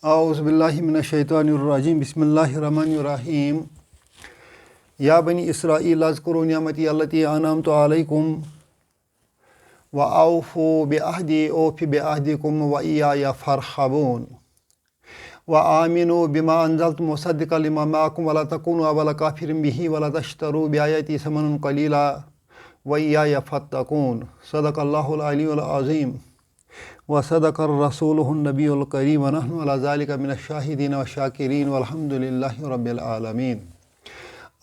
اعوذ باللہ من الشیطان الرجیم بسم اللہ الرحمن الرحیم یا بنی اسرائیل اذکروا نعمتی التی انعمت علیکم واوفوا بعہدی اوف بعہدکم وایای فارہبون وآمنوا بما انزلت مصدقا لما معکم ولا تکونوا اول کافر بہ ولا تشتروا بآیاتی ثمنا قلیلا وایای فاتقون صدق اللہ العلی العظیم وصدق الرسول النبی الکریم ونحن علی ذلک من الشاہدین والشاکرین والحمد للہ رب العالمین۔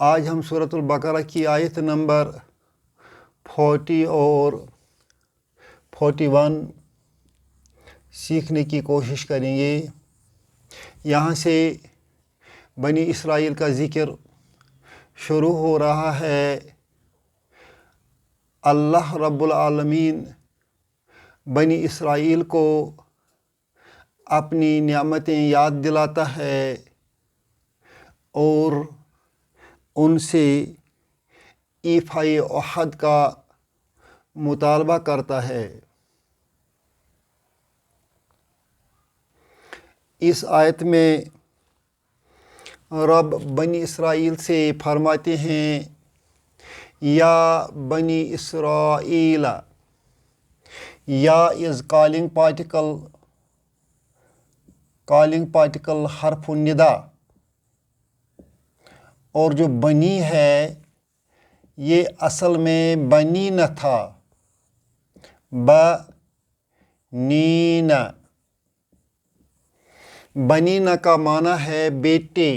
آج ہم سورۃ البقرہ کی آیت نمبر 40 اور 41 سیکھنے کی کوشش کریں گے۔ یہاں سے بنی اسرائیل کا ذکر شروع ہو رہا ہے۔ اللہ رب العالمین بنی اسرائیل کو اپنی نعمتیں یاد دلاتا ہے اور ان سے ایفائے عہد کا مطالبہ کرتا ہے۔ اس آیت میں رب بنی اسرائیل سے فرماتے ہیں یا بنی اسرائیل، یا از کالنگ پارٹیکل حرف الندا، اور جو بنی ہے یہ اصل میں بنی نہ تھا، بنینا۔ بنینا کا معنی ہے بیٹے۔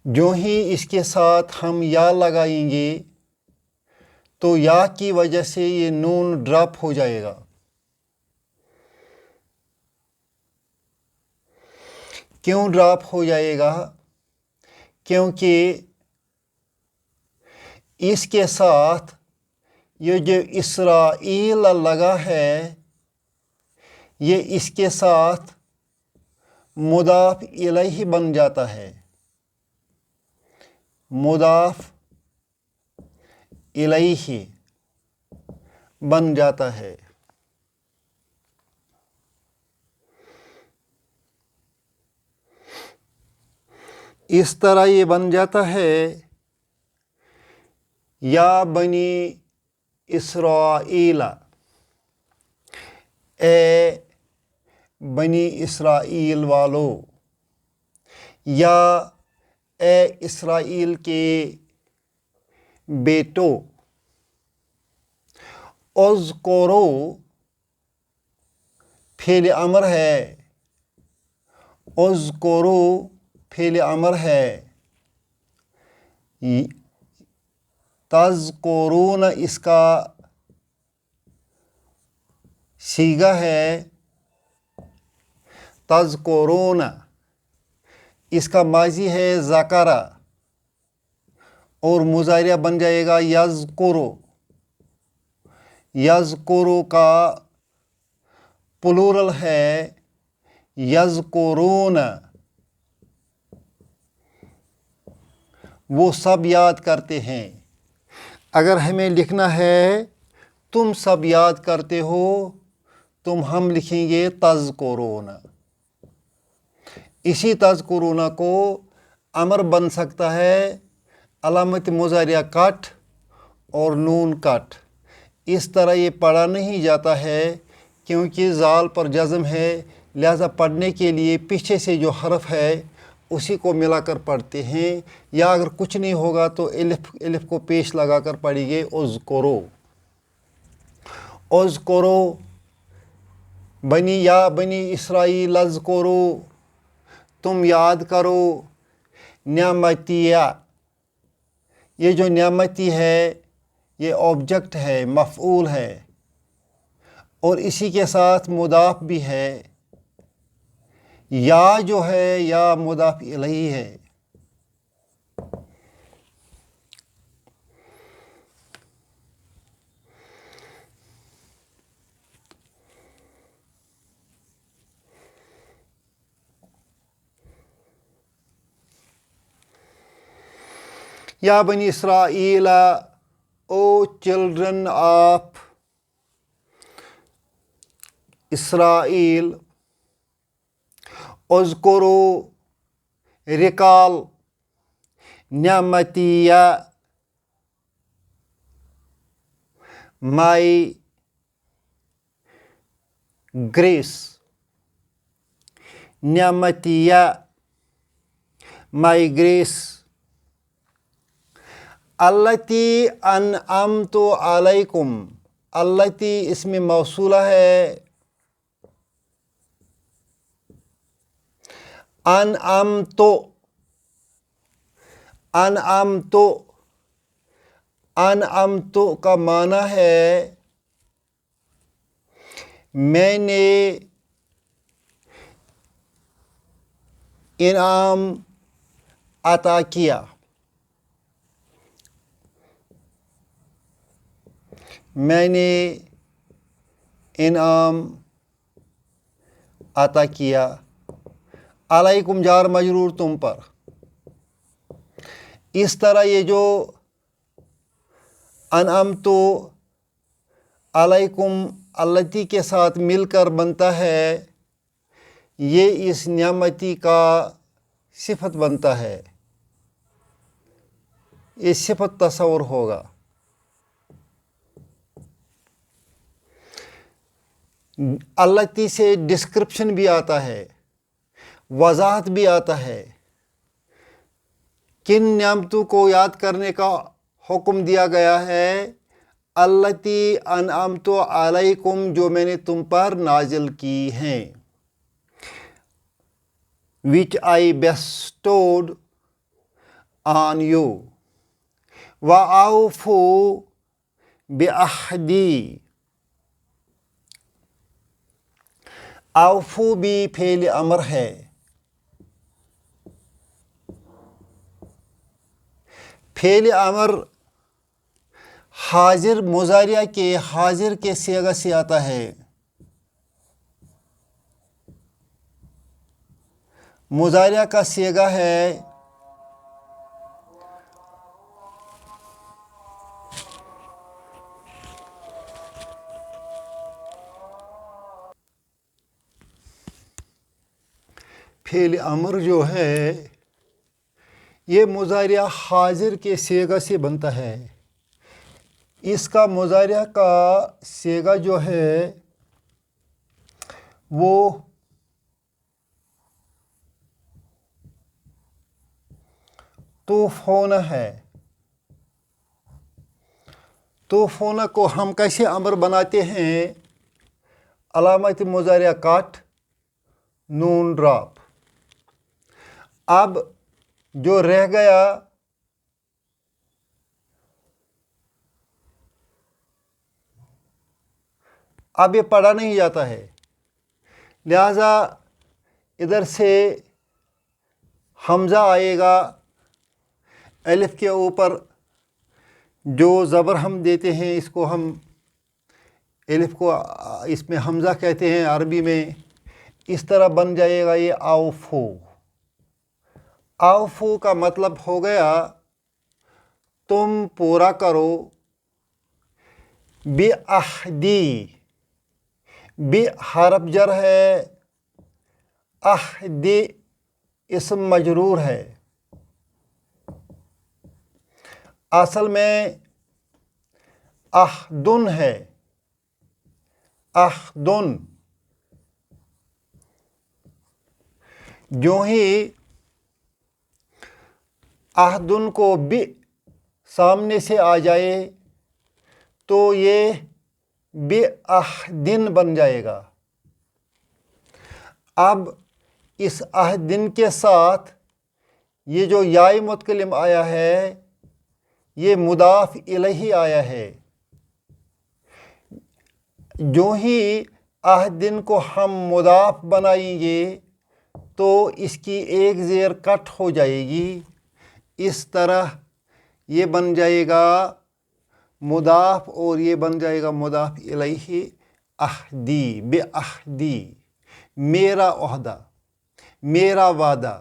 جو ہی اس کے ساتھ ہم یا لگائیں گے تو یا کی وجہ سے یہ نون ڈراپ ہو جائے گا۔ کیوں ڈراپ ہو جائے گا؟ کیونکہ اس کے ساتھ یہ جو اسرائیل لگا ہے یہ اس کے ساتھ مضاف الیہ بن جاتا ہے۔ مضاف الیہ بن جاتا ہے۔ اس طرح یہ بن جاتا ہے یا بنی اسرائیل، اے بنی اسرائیل والو، یا اے اسرائیل کے بیٹو۔ اذکرو فعل امر ہے، اذکرو فعل امر ہے، تذکرون اس کا صیغہ ہے، تذکرون اس کا ماضی ہے ذکرہ اور مضارع بن جائے گا یذکرو۔ یذکرو کا پلورل ہے یذکرون۔ وہ سب یاد کرتے ہیں۔ اگر ہمیں لکھنا ہے تم سب یاد کرتے ہو تو ہم لکھیں گے تذکرون۔ اسی تذکرون کو امر بن سکتا ہے، علامت مضارعہ کٹ اور نون کٹ۔ اس طرح یہ پڑھا نہیں جاتا ہے کیونکہ زال پر جزم ہے، لہذا پڑھنے کے لیے پیچھے سے جو حرف ہے اسی کو ملا کر پڑھتے ہیں، یا اگر کچھ نہیں ہوگا تو الف کو پیش لگا کر پڑھیں گے اذکرو۔ اذکرو یا بنی اسرائیل اذکرو، تم یاد کرو نعمتیہ۔ یہ جو نعمتی ہے یہ آبجیکٹ ہے، مفعول ہے، اور اسی کے ساتھ مضاف بھی ہے۔ یا جو ہے یا مضاف الیہ ہے۔ یا بنی اسرائیل، او چلڈرن آف اسرائیل اذکرو ریکال نعمتیہ مائی گریس نعمتیہ مائی گریس التی انعمت علیکم التی اسم موصولہ ہے انعمت انعمت انعمت کا معنی ہے میں نے انعام عطا کیا میں نے انعام عطا کیا علیکم جار مجرور تم پر اس طرح یہ جو انعمت علیکم التی کے ساتھ مل کر بنتا ہے یہ اس نعمتی کا صفت بنتا ہے یہ صفت تصور ہوگا التی سے ڈسکرپشن بھی آتا ہے وضاحت بھی آتا ہے کن نعمتوں کو یاد کرنے کا حکم دیا گیا ہے التی انعمت علیکم جو میں نے تم پر نازل کی ہیں which I bestowed on you وَأَوْفُوا بِعَهْدِي اوفو بھی فعل امر ہے فعل امر حاضر مضارع کے حاضر کے صیغہ سے آتا ہے مضارع کا صیغہ ہے فعل امر جو ہے یہ مضارع حاضر کے صیغہ سے بنتا ہے اس کا مضارع کا صیغہ جو ہے وہ توفون ہے توفون کو ہم کیسے امر بناتے ہیں علامت مضارع کاٹ نون ڈراپ اب جو رہ گیا اب یہ پڑھا نہیں جاتا ہے لہذا ادھر سے حمزہ آئے گا الف کے اوپر جو زبر ہم دیتے ہیں اس کو ہم الف کو اس میں حمزہ کہتے ہیں عربی میں اس طرح بن جائے گا یہ اوفو اوفو کا مطلب ہو گیا تم پورا کرو بعہدی بی حرف جر ہے عہدی اسم مجرور ہے اصل میں عہدن ہے عہدن جو ہی عہدن کو بی سامنے سے آ جائے تو یہ بعہدن بن جائے گا اب اس عہدن کے ساتھ یہ جو یائے متکلم آیا ہے یہ مضاف الیہ آیا ہے جو ہی عہدن کو ہم مضاف بنائیں گے تو اس کی ایک زیر کٹ ہو جائے گی اس طرح یہ بن جائے گا مضاف اور یہ بن جائے گا مضاف الیہ عہدی بعہدی میرا عہدہ میرا وعدہ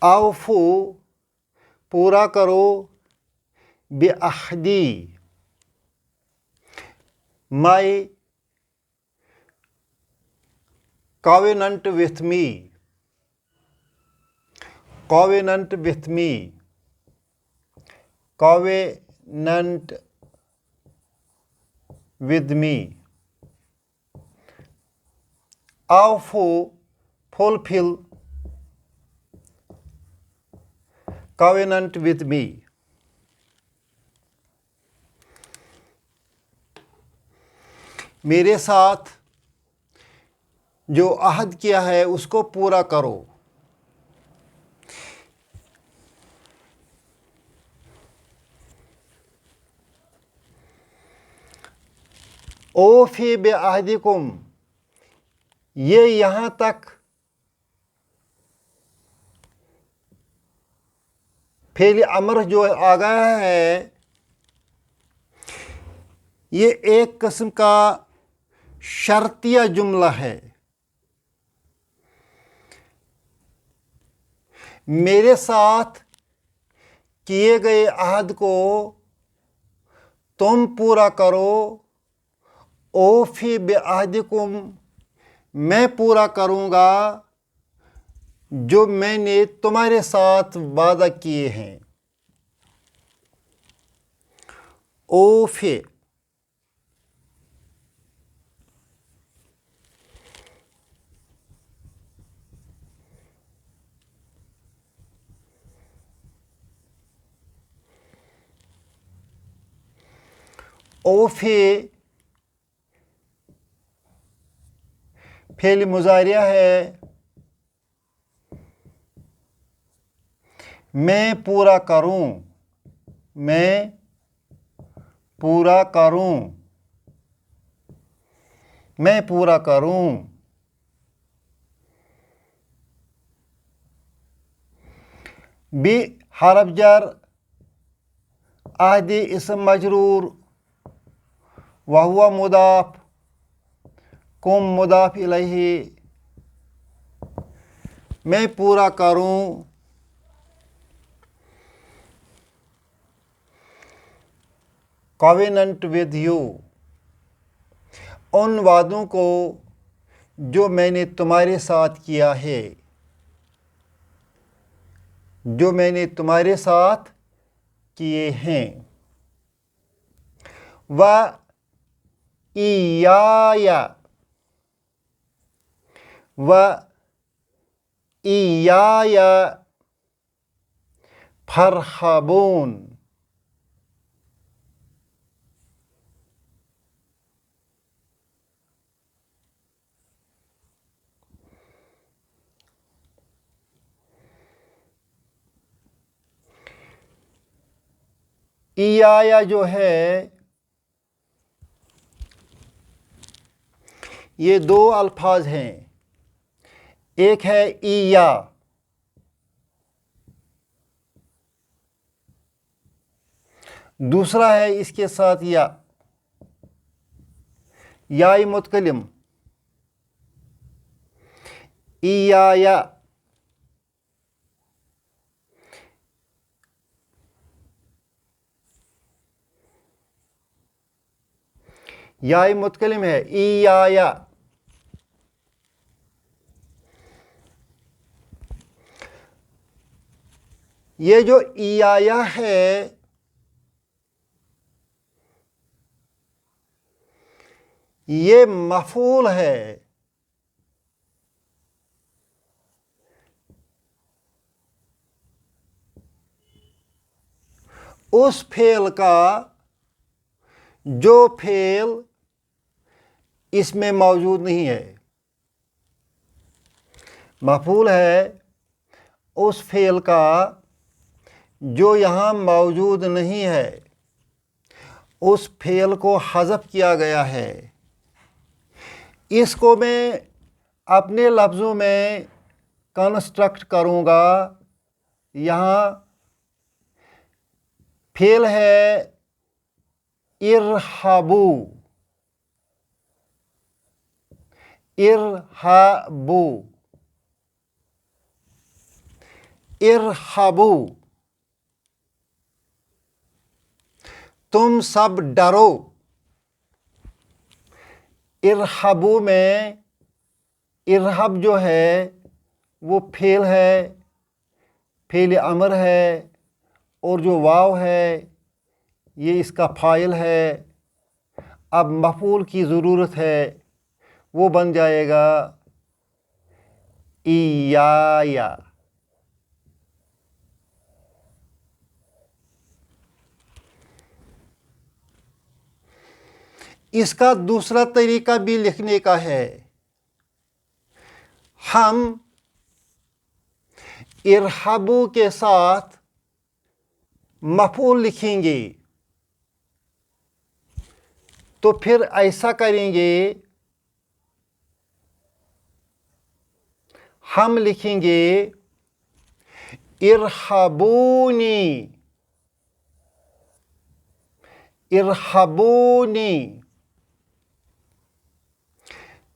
اوفو پورا کرو بعہدی مائی covenant with me, covenant with me, covenant with me. Awfu, fulfill, covenant with me. میرے ساتھ جو عہد کیا ہے اس کو پورا کرو. اوفی بعہدکم، یہ یہاں تک فعل امر جو آ گیا ہے یہ ایک قسم کا شرطیہ جملہ ہے. میرے ساتھ کیے گئے عہد کو تم پورا کرو. اوفی بعہدکم، میں پورا کروں گا جو میں نے تمہارے ساتھ وعدہ کیے ہیں. اوفی، اوفی فعل مضارع ہے. میں پورا کروں، میں پورا کروں، میں پورا کروں. بھی حرف جر، عہد اسم مجرور، وہو مضاف، کم مضاف الیہ. میں پورا کروں. covenant with you، ان وعدوں کو جو میں نے تمہارے ساتھ کیا ہے، جو میں نے تمہارے ساتھ کیے ہیں. و ایایا، و ایایا فرحبون، ایایا جو ہے یہ دو الفاظ ہیں. ایک ہے ایا، دوسرا ہے اس کے ساتھ یا، یائی متکلم. ایایا، یائی متکلم ہے. ایایا، یہ جو ایایا ہے یہ مفعول ہے. اس فعل کا جو فعل اس میں موجود نہیں ہے. مفعول ہے اس فعل کا جو یہاں موجود نہیں ہے. اس فعل کو حذف کیا گیا ہے. اس کو میں اپنے لفظوں میں کنسٹرکٹ کروں گا. یہاں فعل ہے ارحبو، ارحبو، ارحبو، تم سب ڈرو. ارحبو میں ارہب جو ہے وہ فعل ہے، فعل امر ہے، اور جو واو ہے یہ اس کا فاعل ہے۔ اب مفعول کی ضرورت ہے، وہ بن جائے گا ایایا۔ اس کا دوسرا طریقہ بھی لکھنے کا ہے۔ ہم ارحبو کے ساتھ مفعول لکھیں گے تو پھر ایسا کریں گے، ہم لکھیں گے ارحبونی، ارحبونی،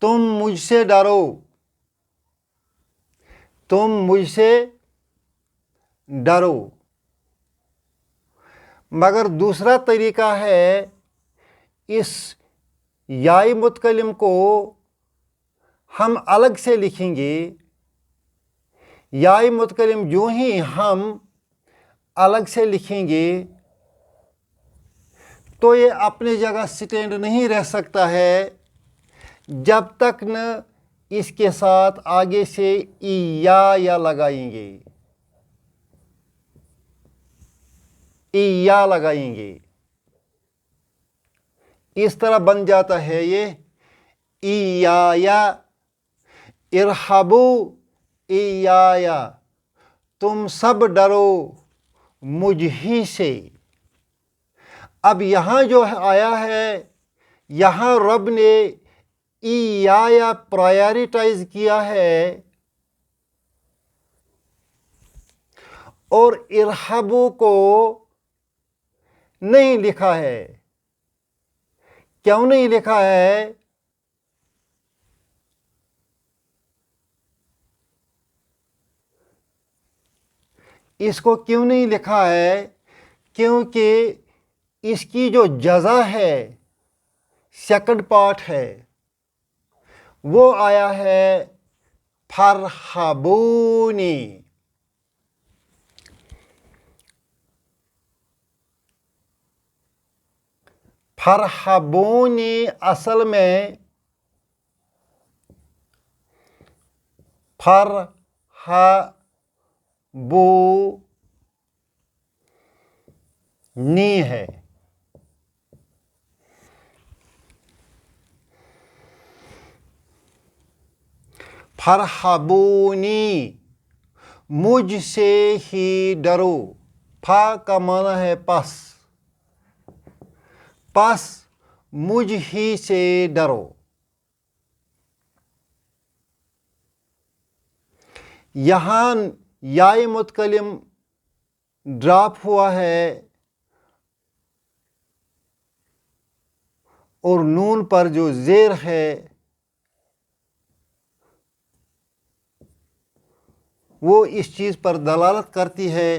تم مجھ سے ڈرو، تم مجھ سے ڈرو۔ مگر دوسرا طریقہ ہے، اس یائی متکلم کو ہم الگ سے لکھیں گے۔ یائی متکلم جو ہی ہم الگ سے لکھیں گے تو یہ اپنی جگہ سٹینڈ نہیں رہ سکتا ہے جب تک نہ اس کے ساتھ آگے سے یا لگائیں گے، یا لگائیں گے۔ اس طرح بن جاتا ہے یہ ایایا، ارحبو ایایا، تم سب ڈرو مجھ ہی سے۔ اب یہاں جو آیا ہے، یہاں رب نے ایایا پرائیورٹائز کیا ہے اور ارحبو کو نہیں لکھا ہے۔ کیوں نہیں لکھا ہے؟ اس کو کیوں نہیں لکھا ہے؟ کیونکہ اس کی جو جزا ہے، سیکنڈ پارٹ ہے، وہ آیا ہے فرحبونی۔ فرحبونی اصل میں فرحبونی ہے۔ فرحبونی، مجھ سے ہی ڈرو۔ فا کا معنی ہے پس، پس مجھ ہی سے ڈرو۔ یہاں یائی متکلم ڈراپ ہوا ہے اور نون پر جو زیر ہے وہ اس چیز پر دلالت کرتی ہے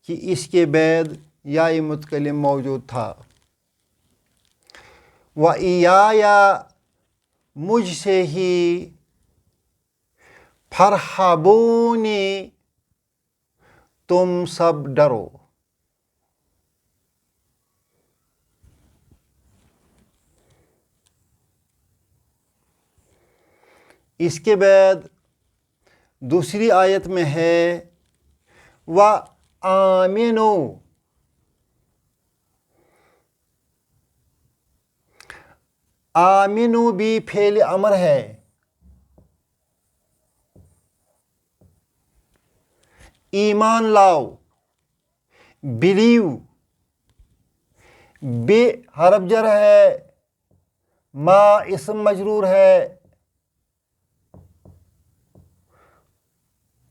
کہ اس کے بعد یائی متکلم موجود تھا۔ وَإِيَّايَ، مجھ سے ہی، فرحبونی، تم سب ڈرو۔ اس کے بعد دوسری آیت میں ہے وَآمِنُوا، آمنو بھی فعل امر ہے۔ ایمان لاؤ، بلیو، بے حرف جر ہے، ما اسم مجرور ہے،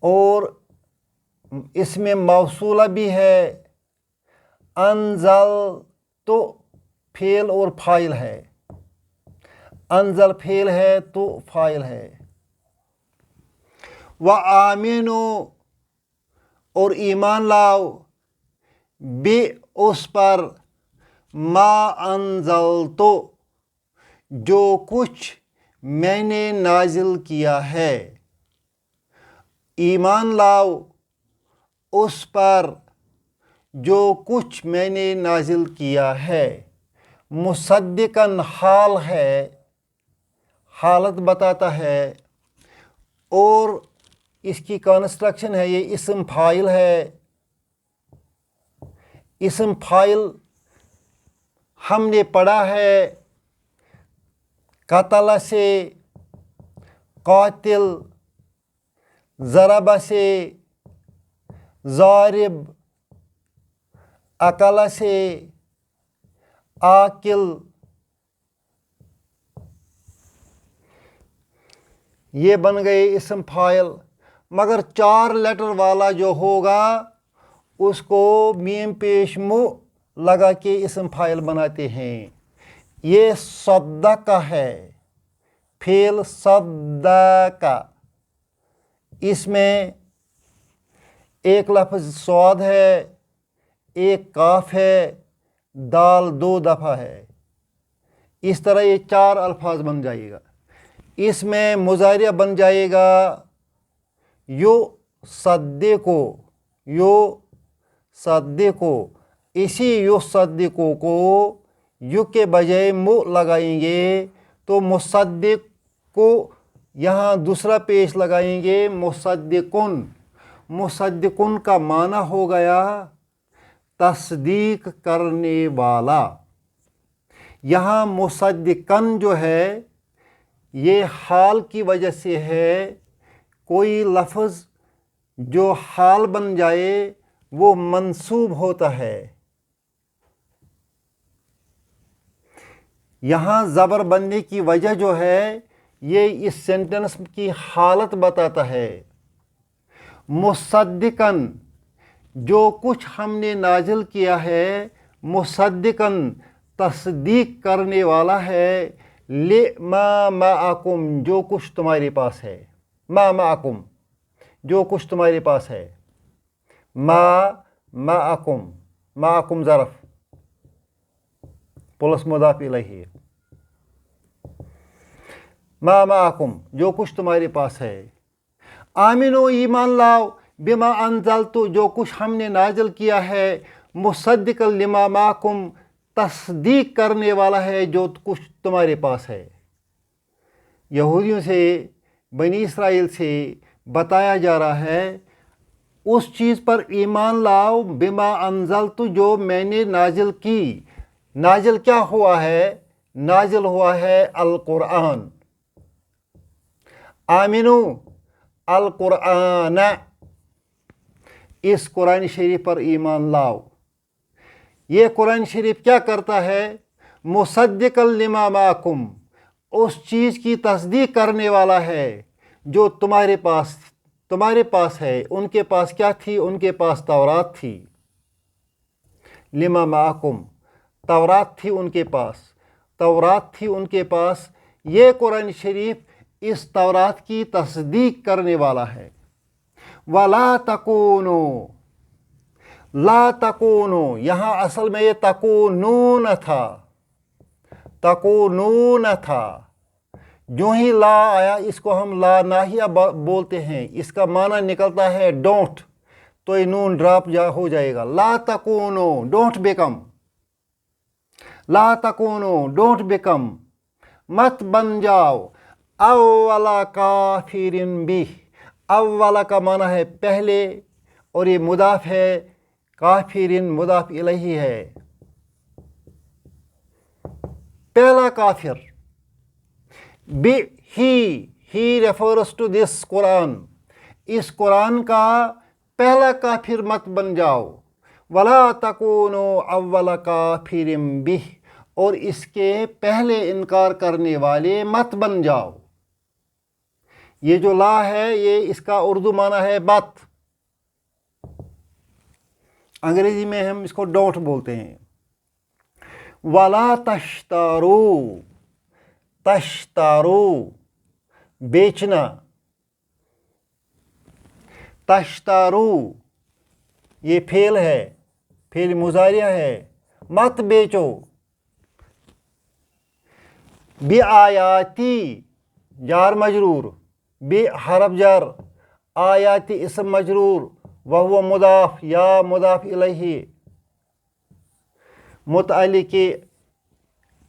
اور اس میں موصولہ بھی ہے۔ انزل تو فعل اور فاعل ہے، انزل فعل ہے تو فاعل ہے۔ وَآمِنُوا، اور ایمان لاؤ، بے اس پر، ما انزلتو، جو کچھ میں نے نازل کیا ہے، ایمان لاؤ اس پر جو کچھ میں نے نازل کیا ہے، مصدقاً حال ہے، حالت بتاتا ہے، اور اس کی کنسٹرکشن ہے، یہ اسم فاعل ہے۔ اسم فاعل ہم نے پڑھا ہے قتل سے، قاتل، ضرب سے، ضارب، اکل سے، آکل، یہ بن گئے اسم فاعل۔ مگر 4 لیٹر والا جو ہوگا اس کو میم پیش مو لگا کے اسم فاعل بناتے ہیں۔ یہ صدق ہے، فعل صدق، اس میں ایک لفظ صاد ہے، ایک کاف ہے، دال 2 دفعہ ہے، اس طرح یہ 4 الفاظ بن جائے گا۔ اس میں مضارع بن جائے گا یو صدقو، یو صدقو، اسی یو صدقو کو یو کے بجائے مو لگائیں گے تو مصدق کو یہاں دوسرا پیش لگائیں گے مصدقن۔ مصدقن کا معنی ہو گیا تصدیق کرنے والا۔ یہاں مصدقن جو ہے یہ حال کی وجہ سے ہے، کوئی لفظ جو حال بن جائے وہ منصوب ہوتا ہے۔ یہاں زبر بننے کی وجہ جو ہے یہ اس سینٹنس کی حالت بتاتا ہے۔ مصدقاً، جو کچھ ہم نے نازل کیا ہے، مصدقاً، تصدیق کرنے والا ہے، لما معکم، جو کچھ تمہارے پاس ہے، ما معکم، جو کچھ تمہارے پاس ہے، ما معکم، معکم ظرف پلس مضاف الیہ، ما معکم، جو کچھ تمہارے پاس ہے، آمنو، ایمان لاؤ، بما انزلتو، جو کچھ ہم نے نازل کیا ہے، مصدقا لما معکم، تصدیق کرنے والا ہے جو کچھ تمہارے پاس ہے۔ یہودیوں سے، بنی اسرائیل سے بتایا جا رہا ہے اس چیز پر ایمان لاؤ بما انزلتو، جو میں نے نازل کی۔ نازل کیا ہوا ہے؟ نازل ہوا ہے القرآن۔ آمنو القرآن، اس قرآن شریف پر ایمان لاؤ۔ یہ قرآن شریف کیا کرتا ہے؟ مصدقا لما معکم، اس چیز کی تصدیق کرنے والا ہے جو تمہارے پاس ہے۔ ان کے پاس کیا تھی؟ ان کے پاس تورات تھی۔ لما معکم، تورات تھی ان کے پاس، تورات تھی ان کے پاس۔ یہ قرآن شریف اس تورات کی تصدیق کرنے والا ہے۔ وَلَا تَكُونُوا، لا تکونو، یہاں اصل میں یہ تکونون تھا، تکونون تھا، جو ہی لا آیا اس کو ہم لا ناہیہ بولتے ہیں، اس کا معنی نکلتا ہے ڈونٹ، تو یہ نون ڈراپ ہو جائے گا۔ لا تکونو، ڈونٹ بیکم، لا تکونو، ڈونٹ بیکم، مت بن جاؤ، اول کافرن بھی، اول کا معنی ہے پہلے، اور یہ مضاف ہے، کافرن مضاف الیہ ہے، پہلا کافر۔ ہی ریفرس ٹو دس قرآن، اس قرآن کا پہلا کافر مت بن جاؤ۔ ولا تکونو اول کافر بہ، اور اس کے پہلے انکار کرنے والے مت بن جاؤ۔ یہ جو لا ہے یہ اس کا اردو معنی ہے بت، انگریزی میں ہم اس کو ڈونٹ بولتے ہیں۔ ولا تشترو، تشترو، بیچنا، تشترو یہ فعل ہے، فعل مضارع ہے، مت بیچو، بآیاتی، جار مجرور بی حرف جر آیاتی اسم مجرور وہو مضاف یا مضاف الیہ متعلق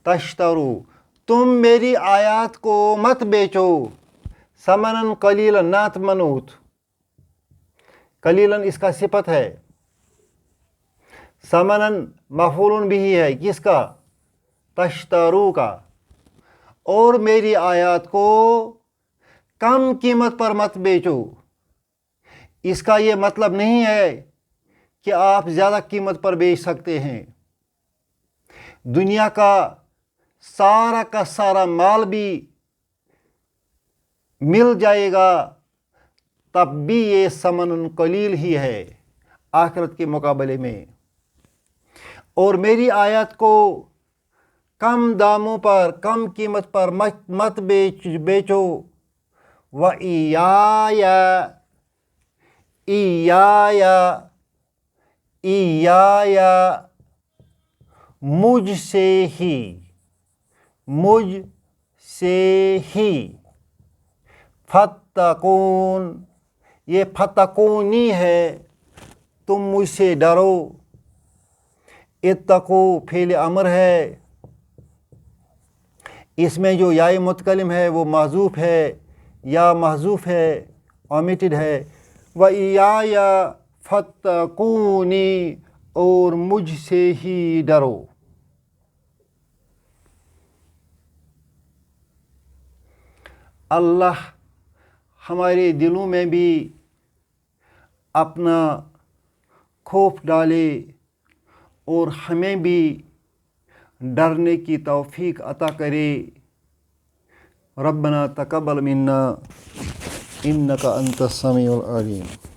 تشترو تم میری آیات کو مت بیچو ثمناً قلیلا نہ تمنوت قلیلاً اس کا صفت ہے ثمناً مفعول بھی ہے کس کا تشترو کا اور میری آیات کو کم قیمت پر مت بیچو اس کا یہ مطلب نہیں ہے کہ آپ زیادہ قیمت پر بیچ سکتے ہیں دنیا کا سارا مال بھی مل جائے گا تب بھی یہ ثمن قلیل ہی ہے آخرت کے مقابلے میں اور میری آیات کو کم داموں پر کم قیمت پر مت بیچو ایایا مجھ سے ہی فتقون یہ فتقونی ہے تم مجھ سے ڈرو اتقو فعل امر ہے اس میں جو یا متکلم ہے وہ محذوف ہے یا محذوف ہے اومیٹڈ ہے وَإِيَّايَ فَاتَّقُونِ اور مجھ سے ہی ڈرو اللہ ہمارے دلوں میں بھی اپنا خوف ڈالے اور ہمیں بھی ڈرنے کی توفیق عطا کرے ربنا تقبل منا انک انت السمیع العلیم